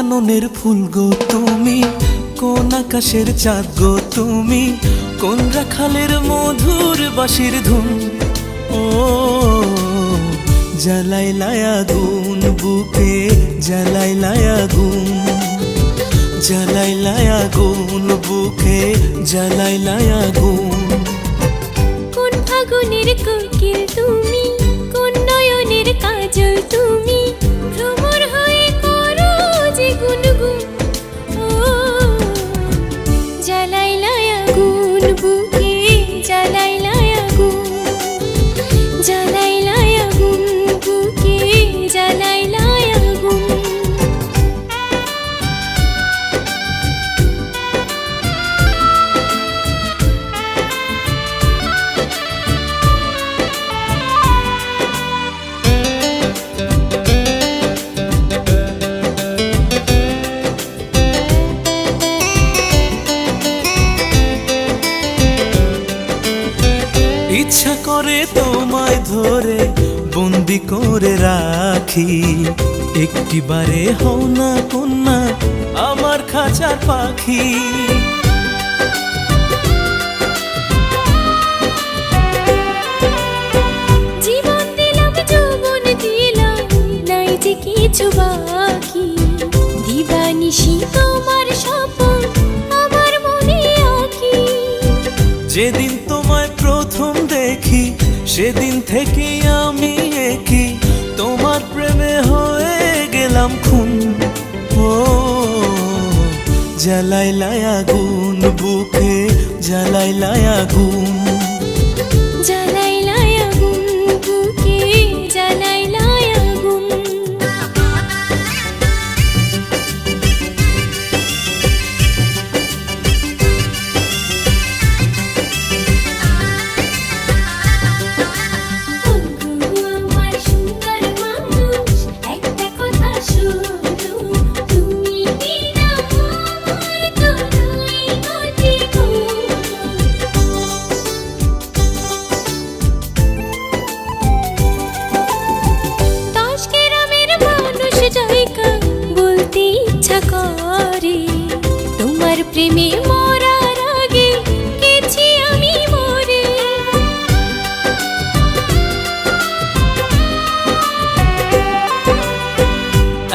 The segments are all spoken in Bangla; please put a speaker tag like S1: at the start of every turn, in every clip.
S1: কাননের ফুল গো তুমি, কোন আকাশের চাঁদ গো তুমি, কোন রাখালের মধুর বাঁশির ধুন। ও জ্বালাইলায় আগুন বুকে, জ্বালাইলায় আগুন, জ্বালাইলায় আগুন বুকে, জ্বালাইলায় আগুন।
S2: কোন ফাগুনের কোকিল তুমি, কোন নয়নের কাজল তুমি, ভ্রমর হয়ে করো যে গুনগুন। ও জ্বালাইলায় আগুন বুকে, জ্বালাইলায় আগুন, জ্বালাইলায় আগুন বুকে, জ্বালাইলায় আগুন।
S1: ইচ্ছা করে তোমায় ধরে বন্দি করে রাখি, একটিবারে হও না কন্যা আমার খাঁচার পাখি।
S2: জীবন দিলাম যৌবন দিলাম, নাই যে কিছু বাকি। দিবানিশি তোমার স্বপন আমার মনে আঁকি।
S1: যেদিন তোমায় প্রথম দেখি সেদিন থেকে আমি একই, তোমার প্রেমে হয়ে গেলাম খুন। ও জ্বালাইলায় আগুন বুকে, জ্বালাইলায় আগুন,
S2: জ্বালাইলায় আগুন বুকে, জ্বালাইলায় আগুন। আমার সুন্দর মানুষ একটা কথা শোনো, তুমি বিনা আমার কোনোই গতি কোনো। দশ গ্রামের মানুষ যাইকা বলতে ইচ্ছা করে, তোমার প্রেমে মরার আগে গেছি আমি মরে।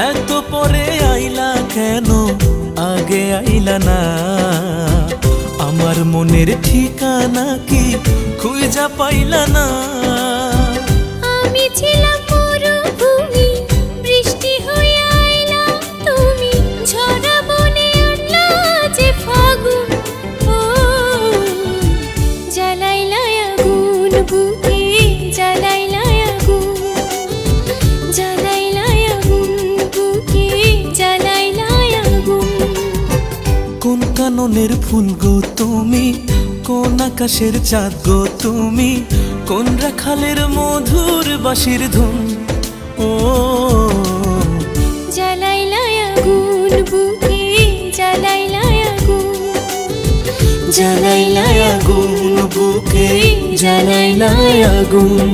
S1: এত পরে আইলা কেন, আগে আইলা না? আমার মনের ঠিকানা কি খুঁজা পাইলা না?
S2: আমি ছিলাম মরুভূমি, বৃষ্টি হয়ে আইলা তুমি, ঝরা বনে আনলা যে ফাগুন। ও জ্বালাইলায় আগুন বুকে, জ্বালাইলায় আগুন, জ্বালাইলায় আগুন বুকে, জ্বালাইলায় আগুন।
S1: কোন কাননের ফুল গো তুমি, কোন আকাশের চাঁদ গো তুমি, কোন রাখালের মধুর বাঁশির ধুন। ও
S2: জ্বালাইলায় আগুন বুকে, জ্বালাইলায় আগুন,
S1: জ্বালাইলায় আগুন বুকে, জ্বালাইলায় আগুন।